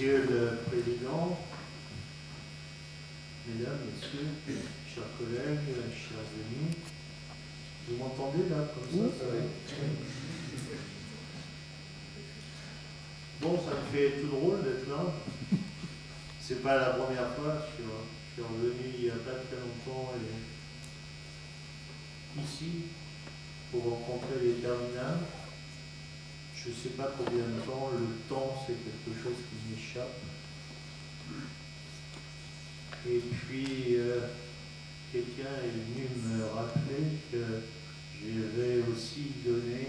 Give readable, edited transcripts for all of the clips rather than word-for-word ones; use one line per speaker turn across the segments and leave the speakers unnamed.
Monsieur le Président, Mesdames, Messieurs, chers collègues, chers amis, vous m'entendez là, comme ça va. Bon, ça me fait tout drôle d'être là. C'est pas la première fois, je suis revenu il n'y a pas très longtemps ici pour rencontrer les terminales. Je ne sais pas combien de temps, le temps c'est quelque chose qui m'échappe. Et puis, quelqu'un est venu me rappeler que je vais aussi donner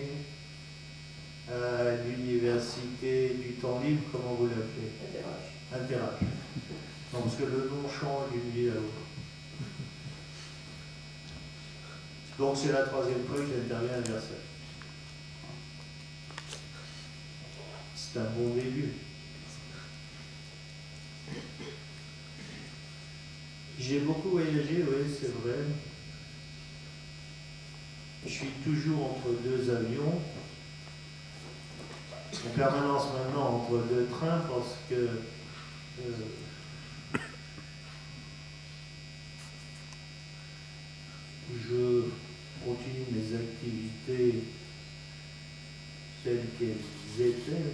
à l'université du temps libre, comment vous l'appelez? Interage. Non, parce que le nom change d'une ville à l'autre. Donc c'est la troisième fois que j'interviens à Versailles. C'est un bon début. J'ai beaucoup voyagé, oui, c'est vrai. Je suis toujours entre deux avions. En permanence maintenant entre deux trains parce que je continue mes activités telles qu'elles étaient,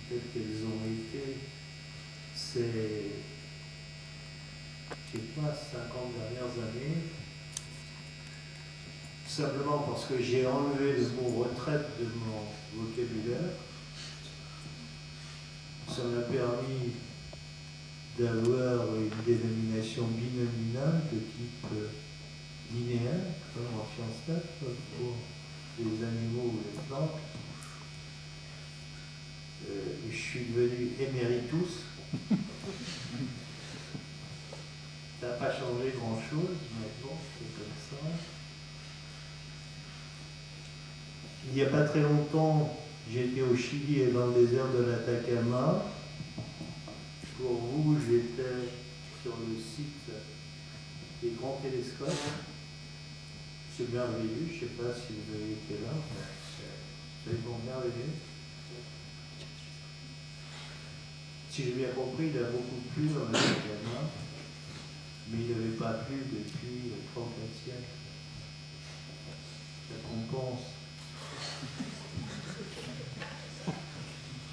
telles qu'elles ont été. C'est, je ne sais pas, 50 dernières années. Simplement parce que j'ai enlevé le mot retraite de mon vocabulaire. Ça m'a permis d'avoir une dénomination binominale de type linéaire, comme en sciences nat, pour les animaux ou les plantes. Je suis devenu éméritus. Ça n'a pas changé grand-chose, mais bon, c'est comme ça. Il n'y a pas très longtemps, j'étais au Chili et dans le désert de l'Atacama. Pour vous, j'étais sur le site des grands télescopes. C'est merveilleux, je ne sais pas si vous avez été là. C'est vraiment merveilleux. Si j'ai bien compris, il a beaucoup plu dans l'Atacama, mais il n'avait pas plu depuis 34 siècles. Ça compense.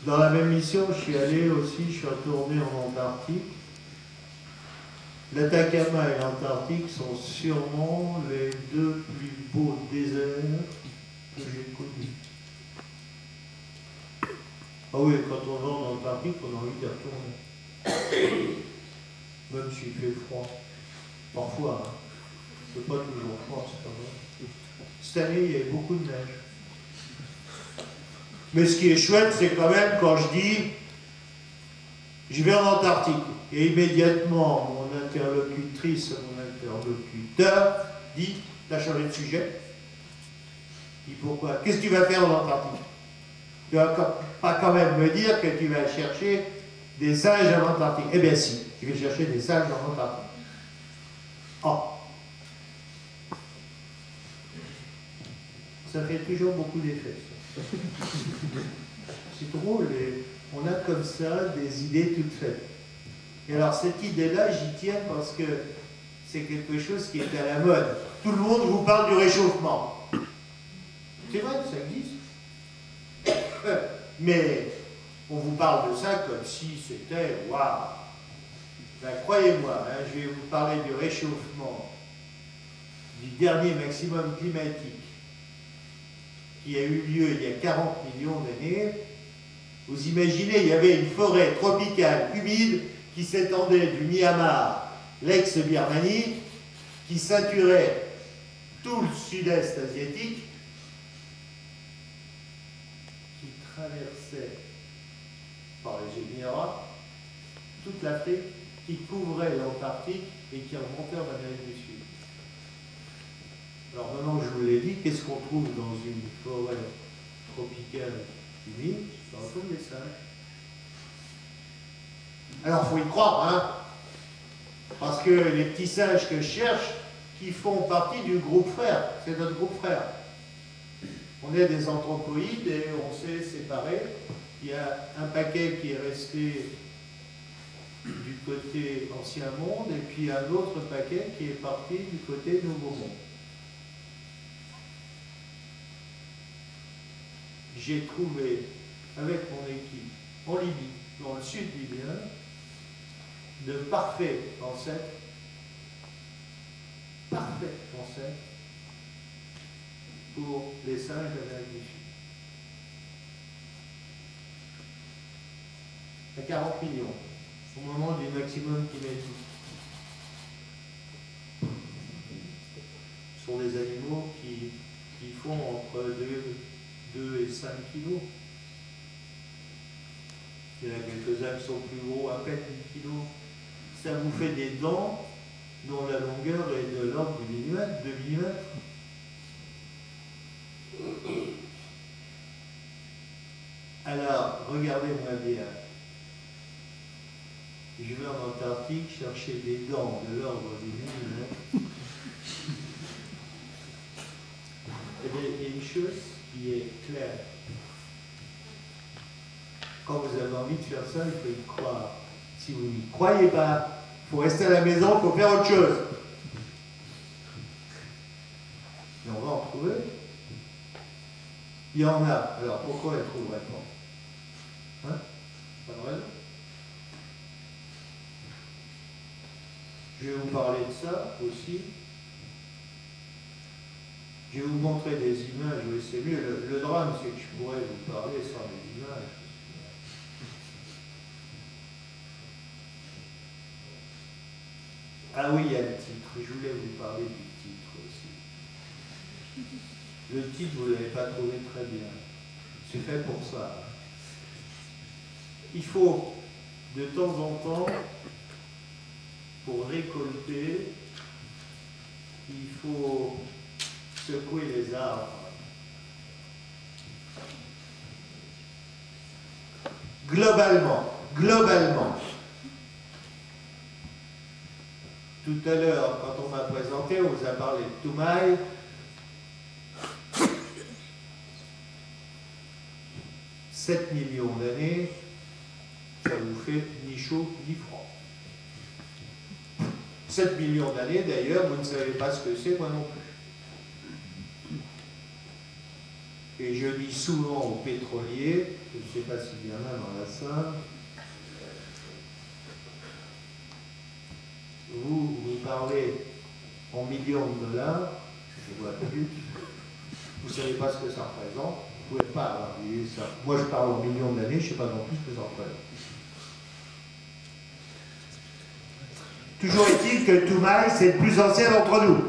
Dans la même mission, je suis allé aussi, je suis retourné en Antarctique. L'Atacama et l'Antarctique sont sûrement les deux plus beaux déserts que j'ai connus. Ah oui, quand on va en Antarctique, on a envie d'y retourner. Même s'il fait froid. Parfois, hein. C'est pas toujours froid, c'est pas vrai. Cette année, il y avait beaucoup de neige. Mais ce qui est chouette, c'est quand même quand je dis je vais en Antarctique et immédiatement mon interlocutrice, mon interlocuteur dit t'as changé de sujet. Il dit pourquoi? Qu'est-ce que tu vas faire en Antarctique? Tu vas pas quand même me dire que tu vas chercher des singes en Antarctique. Eh bien si, tu vas chercher des singes en Antarctique. Oh. Ça fait toujours beaucoup d'effets. C'est drôle, et on a comme ça des idées toutes faites. Et alors cette idée-là, j'y tiens parce que c'est quelque chose qui est à la mode. Tout le monde vous parle du réchauffement. C'est vrai, ça existe. Mais on vous parle de ça comme si c'était waouh. Ben, croyez-moi, hein, je vais vous parler du réchauffement, du dernier maximum climatique qui a eu lieu il y a 40 millions d'années. Vous imaginez, il y avait une forêt tropicale humide qui s'étendait du Myanmar, l'ex-Birmanie, qui ceinturait tout le sud-est asiatique, qui traversait par les Émirats toute l'Afrique, qui couvrait l'Antarctique et qui remontait en Amérique du Sud. Alors maintenant que je vous l'ai dit, qu'est-ce qu'on trouve dans une forêt tropicale humide? On trouve des singes. Alors il faut y croire, hein, parce que les petits singes que je cherche, qui font partie du groupe frère, c'est notre groupe frère. On est des anthropoïdes et on s'est séparés. Il y a un paquet qui est resté du côté Ancien Monde et puis un autre paquet qui est parti du côté Nouveau Monde. J'ai trouvé avec mon équipe en Libye, dans le sud libyen, de parfaits ancêtres, pour les singes d'Amérique du Sud. À 40 millions, au moment du maximum climatique. Ce sont des animaux qui font entre 2 et 5 kilos. Il y en a quelques-uns qui sont plus gros, à peine 10 kilos. Ça vous fait des dents dont la longueur est de l'ordre du millimètre, 2 millimètres. Alors, regardez-moi bien. Je vais en Antarctique chercher des dents de l'ordre du millimètre. Et bien, il y a une chose qui est claire. Quand vous avez envie de faire ça, il faut y croire. Si vous n'y croyez pas, il faut rester à la maison, il faut faire autre chose. Et on va en trouver. Il y en a. Alors pourquoi elle ne trouverait pas? Hein? Pas de raison. Je vais vous parler de ça aussi. Je vais vous montrer des images, oui, c'est mieux. Le drame, c'est que je pourrais vous parler sans les images. Ah oui, il y a le titre. Je voulais vous parler du titre aussi. Le titre, vous ne l'avez pas trouvé très bien. C'est fait pour ça. Il faut, de temps en temps, pour récolter, il faut secouer les arbres. Globalement. Tout à l'heure, quand on m'a présenté, on vous a parlé de Toumaï. « 7 millions d'années, ça vous fait ni chaud ni froid. 7 millions d'années, d'ailleurs, vous ne savez pas ce que c'est, moi non plus. Et je dis souvent aux pétroliers, je ne sais pas s'il y en a dans la salle, vous parlez en millions de dollars, je vois plus, vous ne savez pas ce que ça représente, vous ne pouvez pas avoir dit ça. Moi je parle en millions d'années, je ne sais pas non plus ce que ça représente. Toujours est-il que Toumaï, c'est le plus ancien d'entre nous.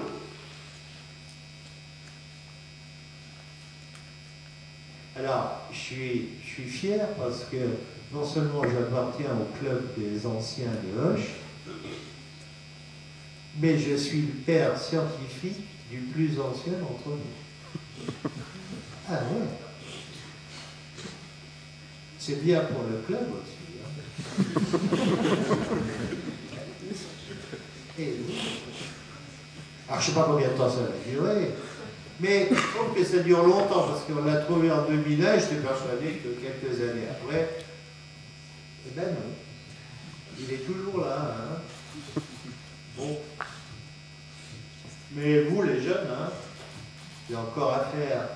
Alors, je suis fier parce que non seulement j'appartiens au club des anciens de Hoche, mais je suis le père scientifique du plus ancien d'entre nous. Ah ouais. C'est bien pour le club aussi. Hein. Et oui. Alors je ne sais pas combien de temps ça va durer, mais je trouve que ça dure longtemps parce qu'on l'a trouvé en 2001, j'étais persuadé que quelques années après, eh ben non, il est toujours là. Hein. Bon. Mais vous les jeunes, hein, il y a encore à faire.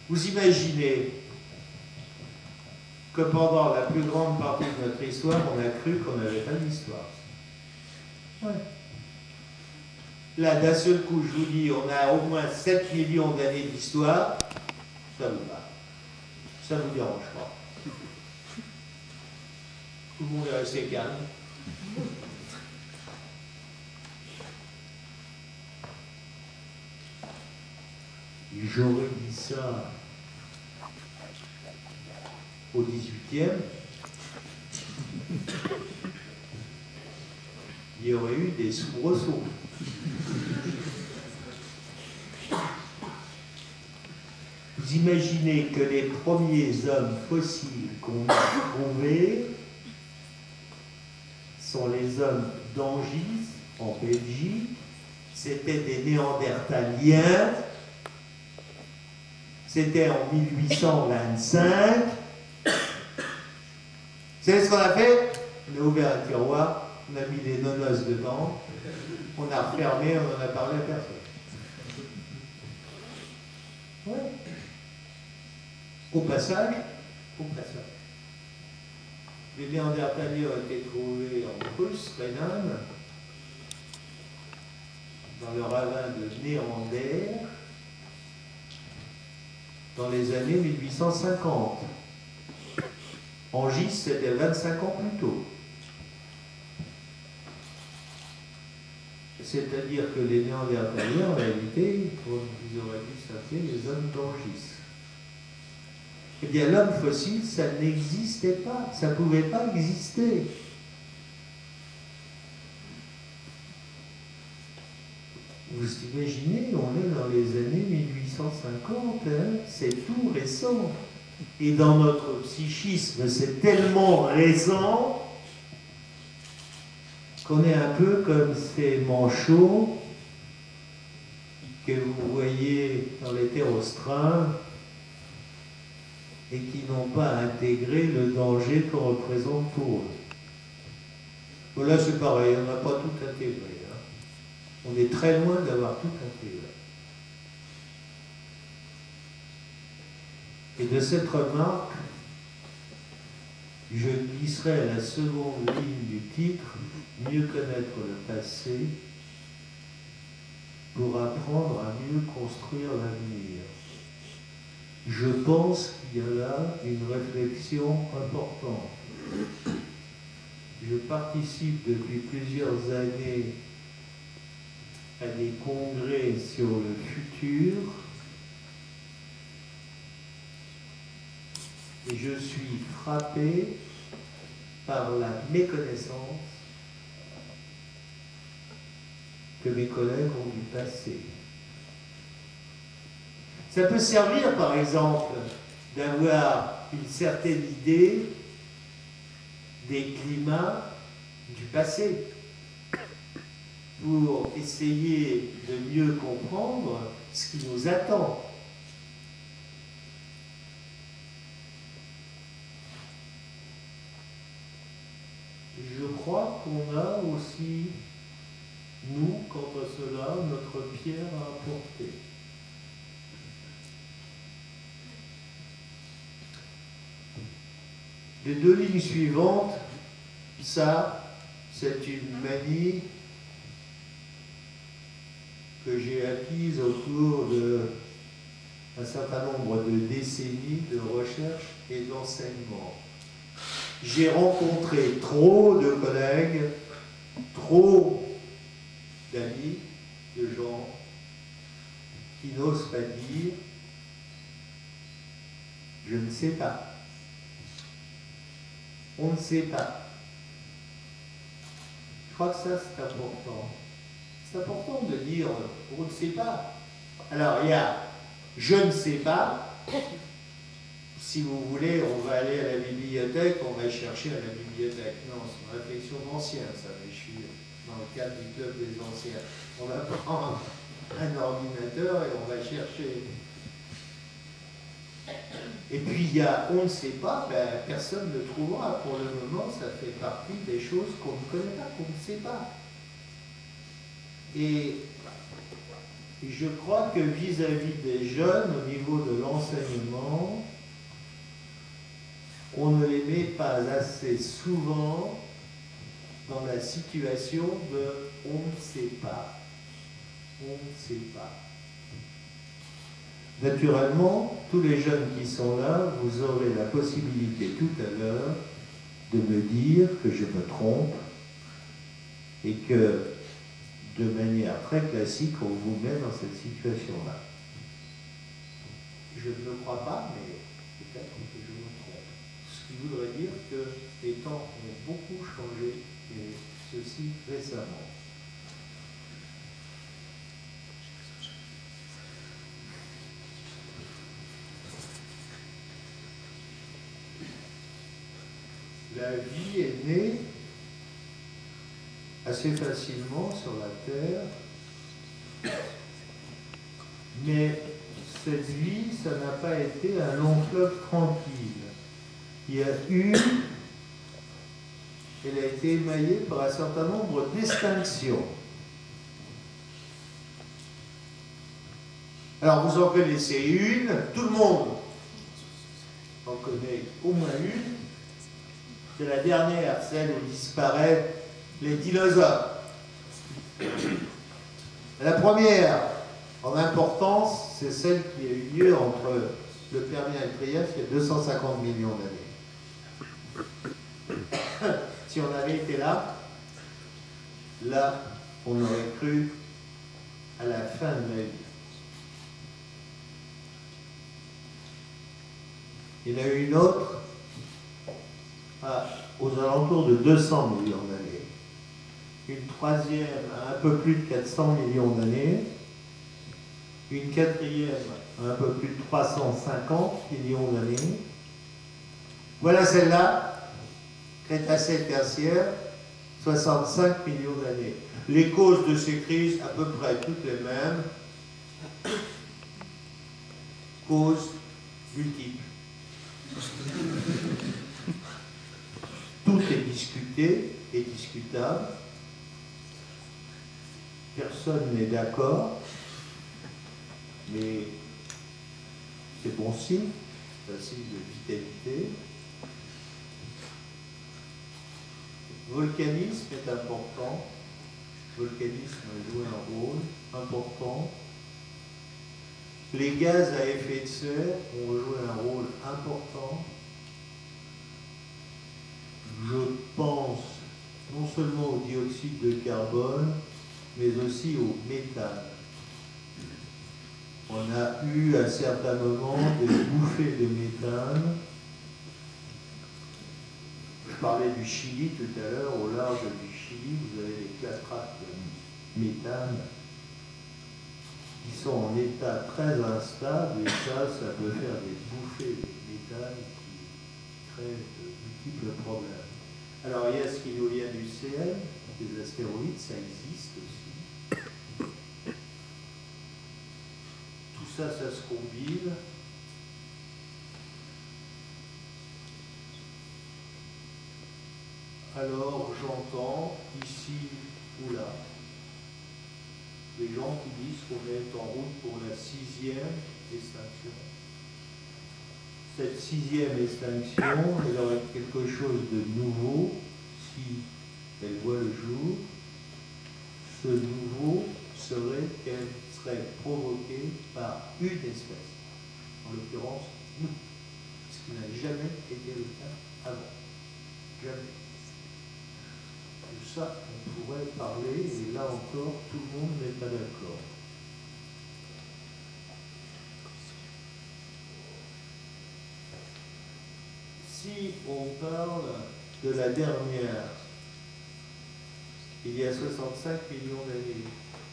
Vous imaginez que pendant la plus grande partie de notre histoire, on a cru qu'on n'avait pas d'histoire. Ouais. Là, d'un seul coup, je vous dis, on a au moins 7 millions d'années d'histoire, ça vous va. Ça ne vous dérange pas. Tout le monde est resté calme. J'aurais dit ça au 18e, il y aurait eu des soubresauts. Vous imaginez que les premiers hommes fossiles qu'on a trouvés sont les hommes d'Angis, en Belgique. C'était des Néandertaliens. C'était en 1825. Vous savez ce qu'on a fait? On a ouvert un tiroir, on a mis les nonos dedans, on a refermé, on en a parlé à personne. Ouais. Au passage, les Néandertaliens ont été trouvés en Prusse, Rhénane, dans le ravin de Néander, dans les années 1850. En Gis, c'était 25 ans plus tôt. C'est-à-dire que les Néandertaliens, en réalité, ils auraient dû s'appeler les hommes d'Angis. Eh bien, l'homme fossile, ça n'existait pas, ça ne pouvait pas exister. Vous imaginez, on est dans les années 1850, hein, c'est tout récent. Et dans notre psychisme, c'est tellement récent qu'on est un peu comme ces manchots que vous voyez dans les terrostrins et qui n'ont pas intégré le danger qu'on représente pour eux. Bon, là, c'est pareil, on n'a pas tout intégré. Hein. On est très loin d'avoir tout intégré. Et de cette remarque, je glisserai à la seconde ligne du titre, mieux connaître le passé pour apprendre à mieux construire l'avenir. Je pense qu'il y a là une réflexion importante. Je participe depuis plusieurs années à des congrès sur le futur et je suis frappé par la méconnaissance que mes collègues ont du passé. Ça peut servir, par exemple, d'avoir une certaine idée des climats du passé pour essayer de mieux comprendre ce qui nous attend. Je crois qu'on a aussi, nous, quant à cela, notre pierre à apporter. Les deux lignes suivantes, ça, c'est une manie que j'ai acquise au cours d'un certain nombre de décennies de recherche et d'enseignement. J'ai rencontré trop de collègues, trop d'amis, de gens qui n'osent pas dire « je ne sais pas ». On ne sait pas. Je crois que ça, c'est important. C'est important de dire on ne sait pas. Alors, il y a je ne sais pas. Si vous voulez, on va aller à la bibliothèque, on va chercher à la bibliothèque. Non, c'est une réflexion d'ancien, ça, mais je suis dans le cadre du club des anciens. On va prendre un ordinateur et on va chercher. Et puis il y a on ne sait pas, ben, personne ne trouvera. Pour le moment, ça fait partie des choses qu'on ne connaît pas, qu'on ne sait pas. Et je crois que vis-à-vis des jeunes, au niveau de l'enseignement, on ne les met pas assez souvent dans la situation de on ne sait pas. On ne sait pas. Naturellement, tous les jeunes qui sont là, vous aurez la possibilité tout à l'heure de me dire que je me trompe et que, de manière très classique, on vous met dans cette situation-là. Je ne le crois pas, mais peut-être que je me trompe. Ce qui voudrait dire que les temps ont beaucoup changé, et ceci récemment. La vie est née assez facilement sur la Terre, mais cette vie, ça n'a pas été un long fleuve tranquille. Il y a eu, elle a été émaillée par un certain nombre d'extinctions. Alors vous en connaissez une, tout le monde en connaît au moins une. C'est la dernière, celle où disparaissent les dinosaures. La première en importance, c'est celle qui a eu lieu entre le Permien et le Trias il y a 250 millions d'années. Si on avait été là, on aurait cru à la fin de la vie. Il y en a eu une autre aux alentours de 200 millions d'années. Une troisième à un peu plus de 400 millions d'années. Une quatrième à un peu plus de 350 millions d'années. Voilà celle-là, Crétacé-Tertiaire, 65 millions d'années. Les causes de ces crises, à peu près toutes les mêmes. Causes multiples. Tout est discuté et discutable. Personne n'est d'accord, mais c'est bon signe, c'est un signe de vitalité. Volcanisme est important. Volcanisme joue un rôle important. Les gaz à effet de serre ont joué un rôle important. Je pense non seulement au dioxyde de carbone, mais aussi au méthane. On a eu à certains moments des bouffées de méthane. Je parlais du Chili tout à l'heure, au large du Chili, vous avez des cataractes de méthane qui sont en état très instable, et ça peut faire des bouffées de méthane qui créent de multiples problèmes. Alors il y a ce qui nous vient du ciel, des astéroïdes, ça existe aussi. Tout ça, ça se combine. Alors j'entends ici ou là des gens qui disent qu'on est en route pour la 6e extinction. Cette 6e extinction, elle aurait quelque chose de nouveau si elle voit le jour. Ce nouveau serait qu'elle serait provoquée par une espèce, en l'occurrence nous, ce qui n'a jamais été le cas avant. Jamais. De ça, on pourrait parler, et là encore, tout le monde n'est pas d'accord. Si on parle de la dernière, il y a 65 millions d'années,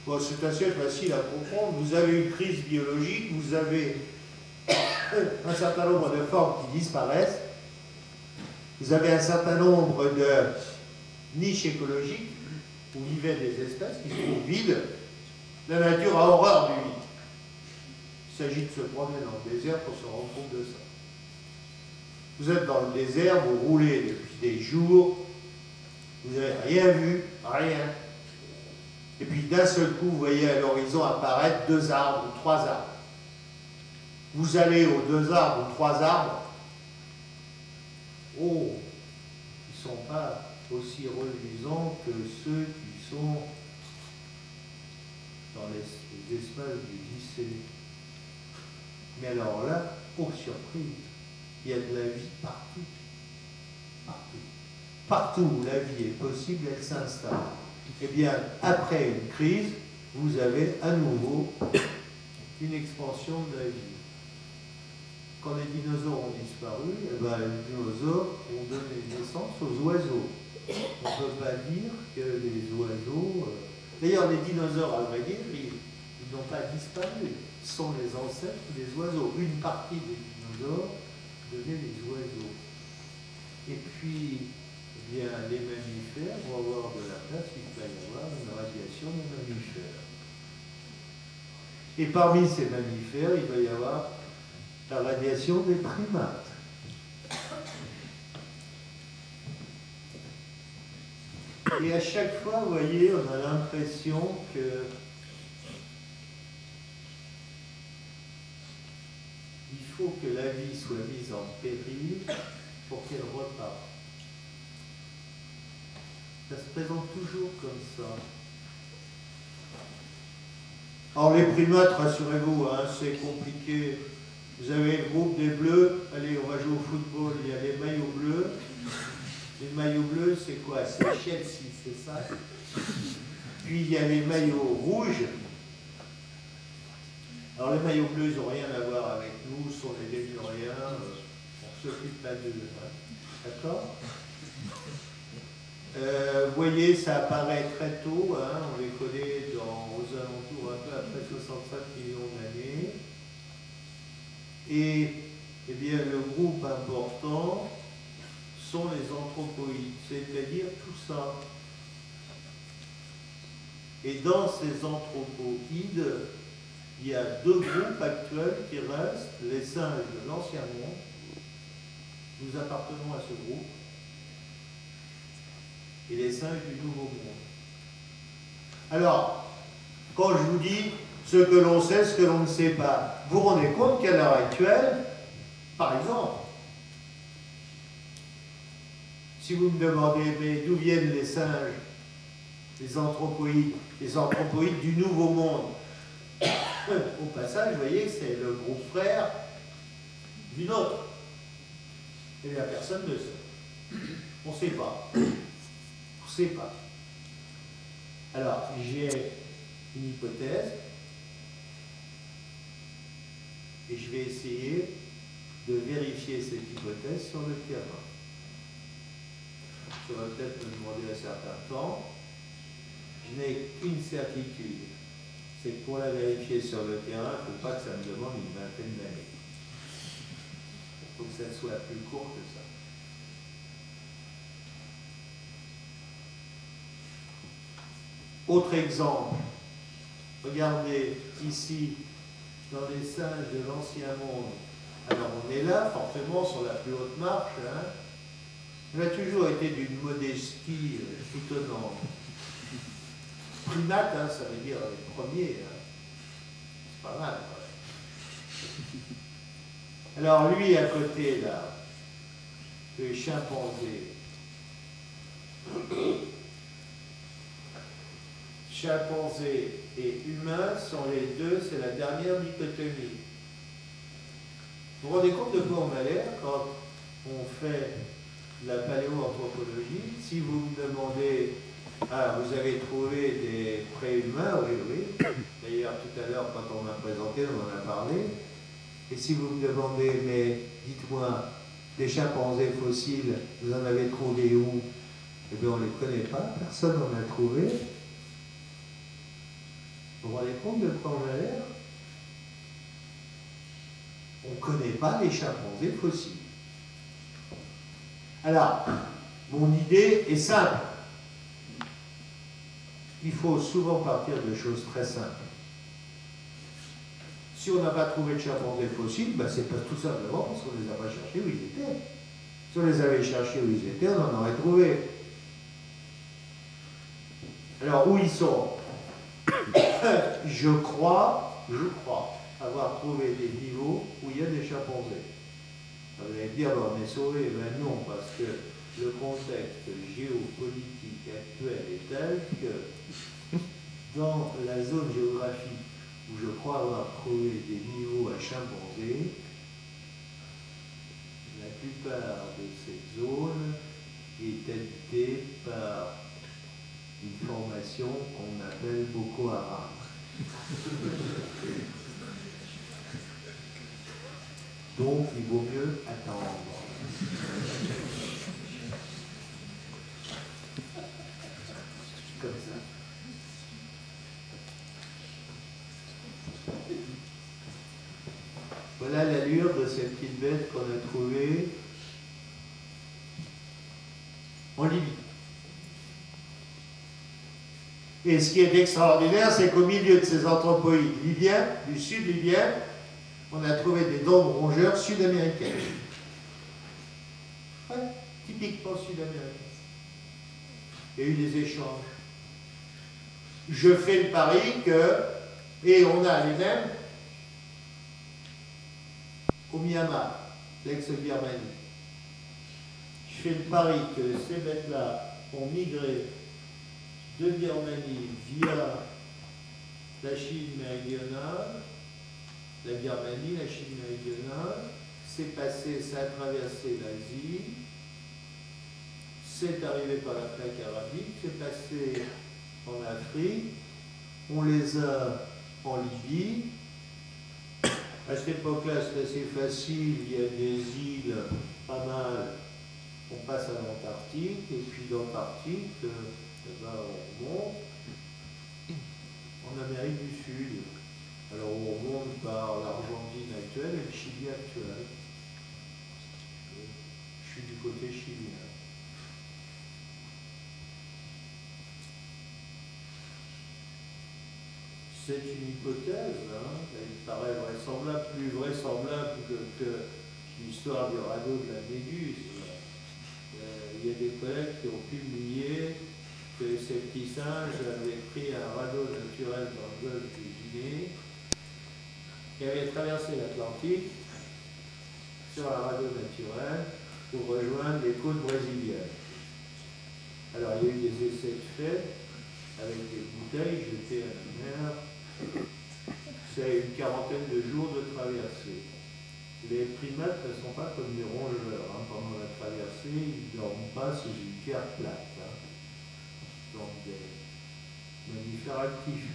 bon, c'est assez facile à comprendre. Vous avez une crise biologique, vous avez un certain nombre de formes qui disparaissent, vous avez un certain nombre de niches écologiques où vivaient des espèces qui sont vides. La nature a horreur du vide. Il s'agit de se promener dans le désert pour se rendre compte de ça. Vous êtes dans le désert, vous roulez depuis des jours, vous n'avez rien vu, rien. Et puis d'un seul coup, vous voyez à l'horizon apparaître 2 arbres ou 3 arbres. Vous allez aux 2 arbres ou 3 arbres, oh, ils ne sont pas aussi reluisants que ceux qui sont dans les espaces du lycée. Mais alors là, oh surprise, il y a de la vie partout. Partout. Partout où la vie est possible, elle s'installe. Eh bien, après une crise, vous avez à nouveau une expansion de la vie. Quand les dinosaures ont disparu, eh ben, les dinosaures ont donné naissance aux oiseaux. On ne peut pas dire que les oiseaux... D'ailleurs, les dinosaures, à vrai dire, ils n'ont pas disparu. Ce sont les ancêtres des oiseaux. Une partie des dinosaures devenait les oiseaux. Et puis, eh bien, les mammifères vont avoir de la place, il va y avoir une radiation des mammifères. Et parmi ces mammifères, il va y avoir la radiation des primates. Et à chaque fois, vous voyez, on a l'impression que il faut que la vie soit mise en péril pour qu'elle reparte. Ça se présente toujours comme ça. Alors les primates, rassurez-vous, hein, c'est compliqué. Vous avez le groupe des bleus, allez, on va jouer au football, il y a les maillots bleus. Les maillots bleus, c'est quoi? C'est Chelsea, c'est ça? Puis il y a les maillots rouges. Alors les maillots bleus, ils n'ont rien à voir avec nous, ce sont les lémuriens, on s'occupe pas d'eux. Hein. D'accord? Vous voyez, ça apparaît très tôt, hein, on les connaît aux alentours un peu après 65 millions d'années. Et eh bien, le groupe important sont les anthropoïdes, c'est-à-dire tout ça. Et dans ces anthropoïdes, il y a deux groupes actuels qui restent, les singes de l'ancien monde, nous appartenons à ce groupe, et les singes du Nouveau Monde. Alors, quand je vous dis ce que l'on sait, ce que l'on ne sait pas, vous vous rendez compte qu'à l'heure actuelle, par exemple, si vous me demandez, mais d'où viennent les singes, les anthropoïdes du Nouveau Monde, au passage, vous voyez que c'est le groupe frère du nôtre. Et la personne ne sait. On ne sait pas. On ne sait pas. Alors, j'ai une hypothèse et je vais essayer de vérifier cette hypothèse sur le terrain. Ça va peut-être me demander un certain temps. Je n'ai qu'une certitude, c'est que pour la vérifier sur le terrain, il ne faut pas que ça me demande une vingtaine d'années. Il faut que ça soit plus court que ça. Autre exemple, regardez ici, dans les singes de l'ancien monde. Alors on est là, forcément, sur la plus haute marche. Hein. On a toujours été d'une modestie étonnante. Primate, hein, ça veut dire les premiers. Hein. C'est pas mal. Ouais. Alors lui, à côté, là, le chimpanzé. Chimpanzé et humain sont les deux, c'est la dernière dichotomie. Vous vous rendez compte de quoi on a l'air quand on fait la paléoanthropologie? Si vous me demandez, ah, vous avez trouvé des préhumains, oui, oui. D'ailleurs, tout à l'heure, quand on m'a présenté, on en a parlé. Et si vous me demandez, mais dites-moi, des chimpanzés fossiles, vous en avez trouvé où? Eh bien, on ne les connaît pas, personne n'en a trouvé. Vous vous rendez compte de quoi on a l'air? On ne connaît pas les chimpanzés fossiles. Alors, mon idée est simple. Il faut souvent partir de choses très simples. Si on n'a pas trouvé de chimpanzés fossiles, ben c'est pas tout simplement parce qu'on ne les a pas cherchés où ils étaient. Si on les avait cherchés où ils étaient, on en aurait trouvé. Alors, où ils sont? Je crois avoir trouvé des niveaux où il y a des chimpanzés. Vous allez me dire, ben, on est sauvé. Ben non, parce que le contexte géopolitique actuel est tel que dans la zone géographique où je crois avoir trouvé des niveaux à chimpanzés, la plupart de cette zone est habitée par une formation qu'on appelle Boko Haram. Donc, il vaut mieux attendre. Comme ça. Voilà l'allure de cette petite bête qu'on a trouvée en Libye. Et ce qui est extraordinaire, c'est qu'au milieu de ces anthropoïdes libyens, du sud libyen, on a trouvé des dents de rongeurs sud-américaines. Ouais, typiquement sud-américaines. Il y a eu des échanges. Je fais le pari que, et on a les mêmes au Myanmar, l'ex-Birmanie. Je fais le pari que ces bêtes-là ont migré de Birmanie via la Chine méridionale, la Birmanie, la Chine méridionale, c'est passé, ça a traversé l'Asie, c'est arrivé par la plaque arabique, c'est passé en Afrique, on les a en Libye. À cette époque-là, c'est assez facile, il y a des îles pas mal, on passe à l'Antarctique, et puis l'Antarctique, on remonte en Amérique du Sud. Alors on remonte par l'Argentine actuelle et le Chili actuel. Je suis du côté chilien. C'est une hypothèse, hein. Elle paraît vraisemblable, plus vraisemblable que l'histoire du radeau de la Méduse. Il y a des collègues qui ont publié que ces petits singes avaient pris un radeau naturel dans le golfe de Guinée et avaient traversé l'Atlantique sur un radeau naturel pour rejoindre les côtes brésiliennes. Alors il y a eu des essais de fait avec des bouteilles jetées à la mer. C'est une quarantaine de jours de traversée. Les primates ne sont pas comme des rongeurs. Hein. Pendant la traversée, ils ne dorment pas sous une pierre plate. Hein. Donc des mammifères actifs.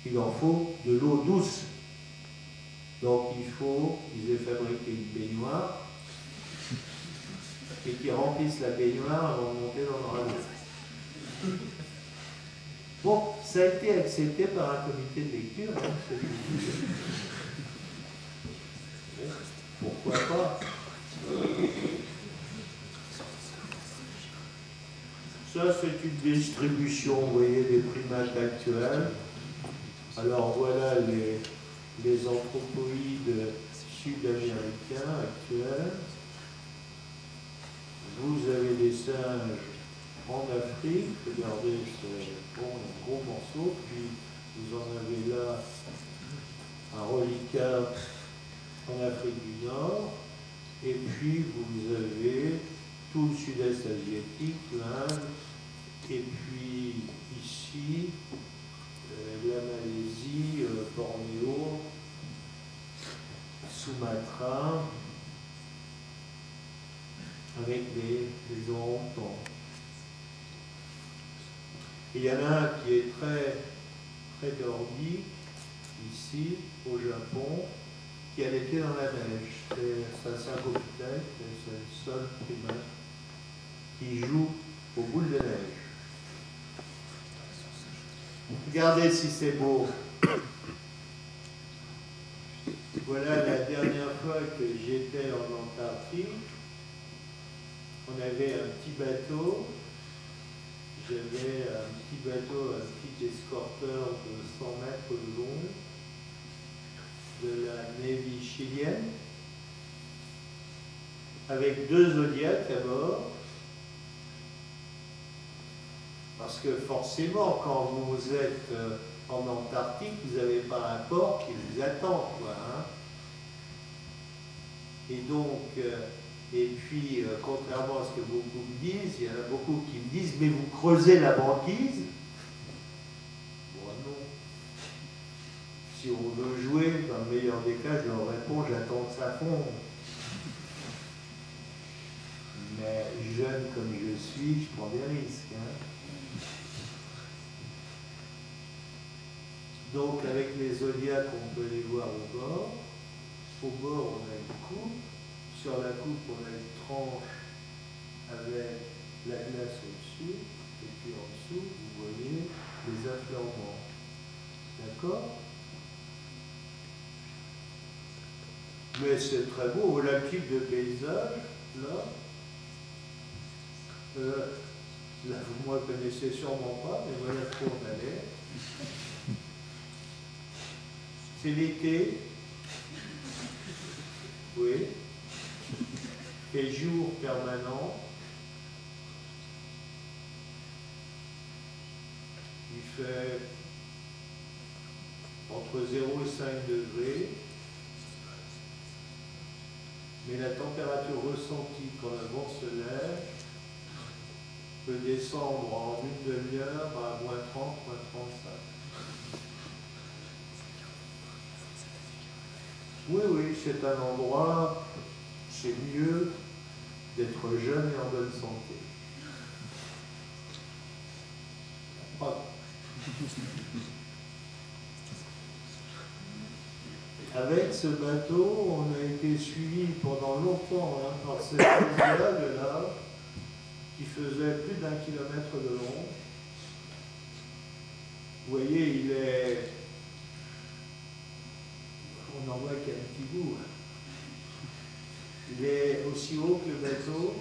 Il en faut de l'eau douce. Donc il faut qu'ils aient fabriqué une baignoire et qu'ils remplissent la baignoire avant de monter dans le radeau. Bon, ça a été accepté par un comité de lecture. Hein, pourquoi pas? Ça, c'est une distribution, vous voyez, des primates actuels. Alors voilà les anthropoïdes sud-américains actuels. Vous avez des singes en Afrique, regardez, c'est bon, un gros morceau, puis vous en avez là un reliquat en Afrique du Nord, et puis vous avez tout le sud-est asiatique, l'Inde, et puis ici, la Malaisie, Bornéo, Sumatra, avec les orang-outans. Il y en a un qui est très, très nordique, ici, au Japon, qui a les pieds dans la neige. C'est un Syncopithèque, c'est le seul primate qui joue aux boules de neige. Regardez si c'est beau. Voilà la dernière fois que j'étais en Antarctique. On avait un petit bateau. J'avais un petit bateau, un petit escorteur de 100 mètres de long de la Navy chilienne, avec 2 Zodiacs à bord. Parce que forcément, quand vous êtes en Antarctique, vous n'avez pas un port qui vous attend, quoi, hein. Et donc, et puis, contrairement à ce que beaucoup me disent, il y en a beaucoup qui me disent, mais vous creusez la banquise? Bon, non. Si on veut jouer, dans le meilleur des cas, je leur réponds, j'attends que ça fonde. Mais jeune comme je suis, je prends des risques, hein. Donc, avec les Zodiacs, on peut les voir au bord. Au bord, on a une coupe. Sur la coupe, on a une tranche avec la glace au-dessus. Et puis en dessous, vous voyez les affleurements. D'accord? Mais c'est très beau. Voilà le type de paysage, là. Là, vous ne me connaissez sûrement pas, mais voilà de quoi on allait. C'est l'été. Oui. Et jour permanent. Il fait entre 0 et 5 degrés. Mais la température ressentie quand le vent se lève peut descendre en une demi-heure à moins 30, moins 35. Oui, oui, c'est un endroit, c'est mieux d'être jeune et en bonne santé. Voilà. Avec ce bateau, on a été suivi pendant longtemps par cette escalade-là, qui faisait plus d'1 kilomètre de long. Vous voyez, il est... On n'en voit qu'un petit bout. Il est aussi haut que le bateau.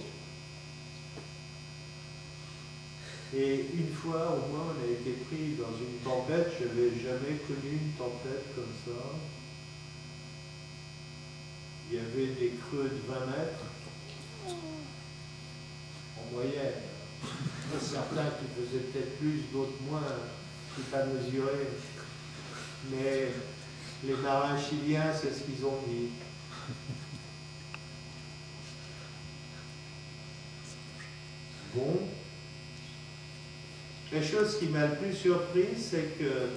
Et une fois, au moins, on a été pris dans une tempête. Je n'avais jamais connu une tempête comme ça. Il y avait des creux de 20 mètres en moyenne. Certains qui faisaient peut-être plus, d'autres moins, tout à mesurer. Mais les marins chiliens, c'est ce qu'ils ont dit. Bon. La chose qui m'a le plus surpris, c'est que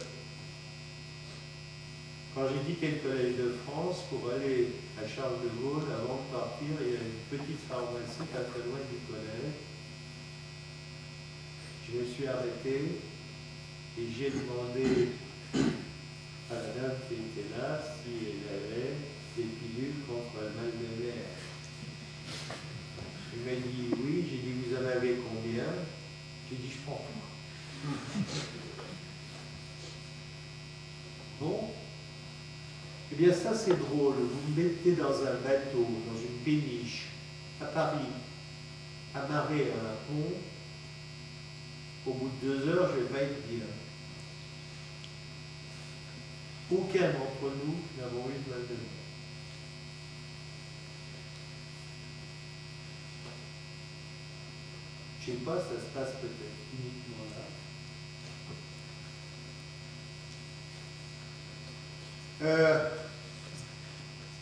quand j'ai quitté le Collège de France pour aller à Charles de Gaulle, avant de partir, il y a une petite pharmacie pas très loin du collège. Je me suis arrêté et j'ai demandé à la dame qui était là si elle avait des pilules contre le mal de mer. Il m'a dit oui. J'ai dit vous en avez combien? J'ai dit je prends tout. Bon. Eh bien ça c'est drôle, vous me mettez dans un bateau, dans une péniche, à Paris, amarré à un pont, au bout de 2 heures je ne vais pas être bien. Aucun d'entre nous n'avons eu de mal de mer. Je ne sais pas, ça se passe peut-être uniquement là.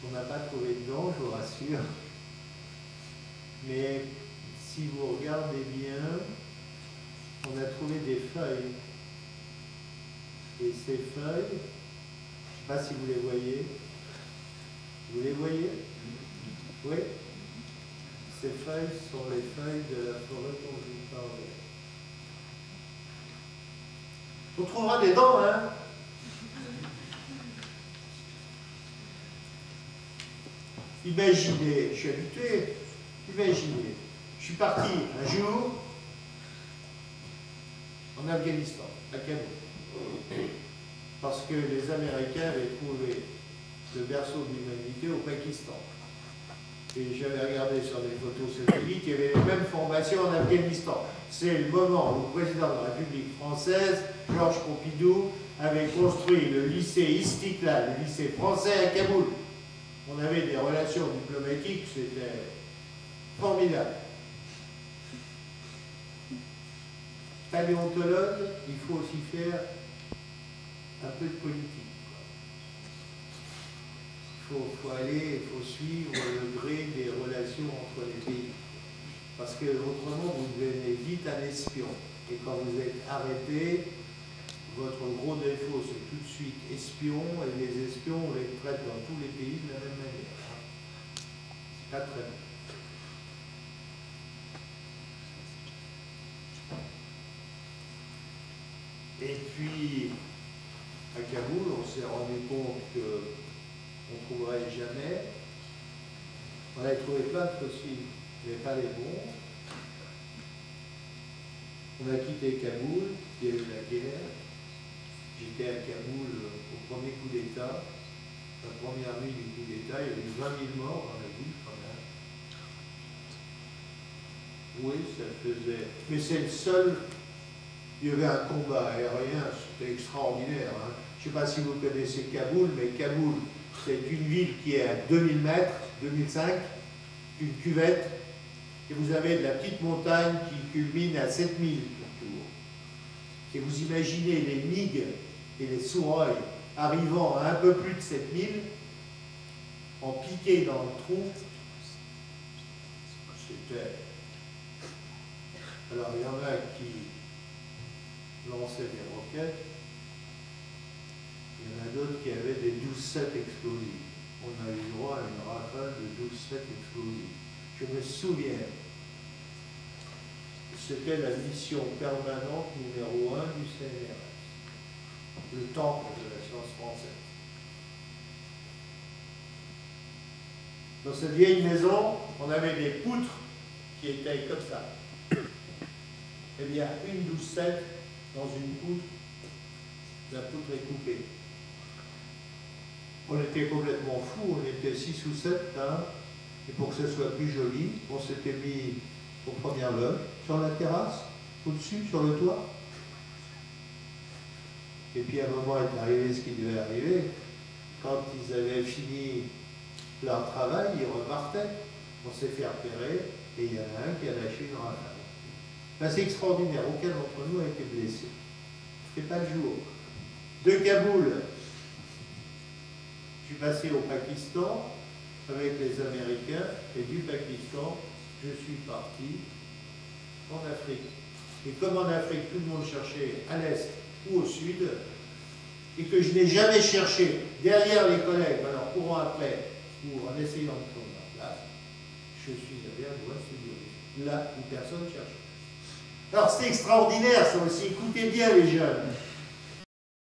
On n'a pas trouvé dedans, je vous rassure. Mais si vous regardez bien, on a trouvé des feuilles. Et ces feuilles, je ne sais pas si vous les voyez. Vous les voyez? Oui. Ces feuilles sont les feuilles de la forêt dont je vous parlais. On trouvera des dents, hein? Imaginez, je suis habitué, imaginez, je suis parti un jour en Afghanistan, à Kaboul, parce que les Américains avaient trouvé le berceau de l'humanité au Pakistan. Et j'avais regardé sur des photos satellites, il y avait les mêmes formations en Afghanistan. C'est le moment où le président de la République française, Georges Pompidou, avait construit le lycée Istiklal, le lycée français à Kaboul. On avait des relations diplomatiques, c'était formidable. Paléontologue, il faut aussi faire un peu de politique. Il faut aller, il faut suivre le gré des relations entre les pays. Parce que autrement, vous devenez vite un espion. Et quand vous êtes arrêté, votre gros défaut, c'est tout de suite espion, et les espions, on les traite dans tous les pays de la même manière. C'est pas très bien. Et puis, à Kaboul, on s'est rendu compte qu'on ne trouverait jamais. On avait trouvé plein de fossiles, mais pas les bons. On a quitté Kaboul, il y a eu la guerre. J'étais à Kaboul au premier coup d'État. La première nuit du coup d'État, il y a eu 20 000 morts dans la ville quand même. Oui, ça faisait. Mais c'est le seul. Il y avait un combat aérien, c'était extraordinaire. Hein. Je ne sais pas si vous connaissez Kaboul, mais Kaboul, c'est une ville qui est à 2000 mètres, 2005, une cuvette, et vous avez de la petite montagne qui culmine à 7000 autour. Et vous imaginez les MiG et les Sukhoi arrivant à un peu plus de 7000, en piqué dans le trou. C'était. Alors il y en a qui lançaient des roquettes, il y en a d'autres qui avaient des 12-7 explosifs. On a eu droit à une rafale de 12-7 explosifs. Je me souviens, c'était la mission permanente numéro 1 du CNRS, le temple de la science française. Dans cette vieille maison, on avait des poutres qui étaient comme ça. Eh bien, une 12-7 dans une poutre, la poutre est coupée. On était complètement fous, on était 6 ou 7 là, et pour que ce soit plus joli, on s'était mis aux premières loges, sur la terrasse, au-dessus, sur le toit. Et puis à un moment est arrivé ce qui devait arriver. Quand ils avaient fini leur travail, ils repartaient. On s'est fait repérer, et il y en a un qui a lâché une rafale. Ben, c'est extraordinaire, aucun d'entre nous a été blessé. C'est pas le jour. De Kaboul, je suis passé au Pakistan avec les Américains, et du Pakistan, je suis parti en Afrique. Et comme en Afrique, tout le monde cherchait à l'est ou au sud, et que je n'ai jamais cherché derrière les collègues, alors courant après, ou en essayant de trouver ma place, je suis allé à l'ouest du Rift, là où personne ne cherche. Alors c'est extraordinaire ça aussi, écoutez bien les jeunes.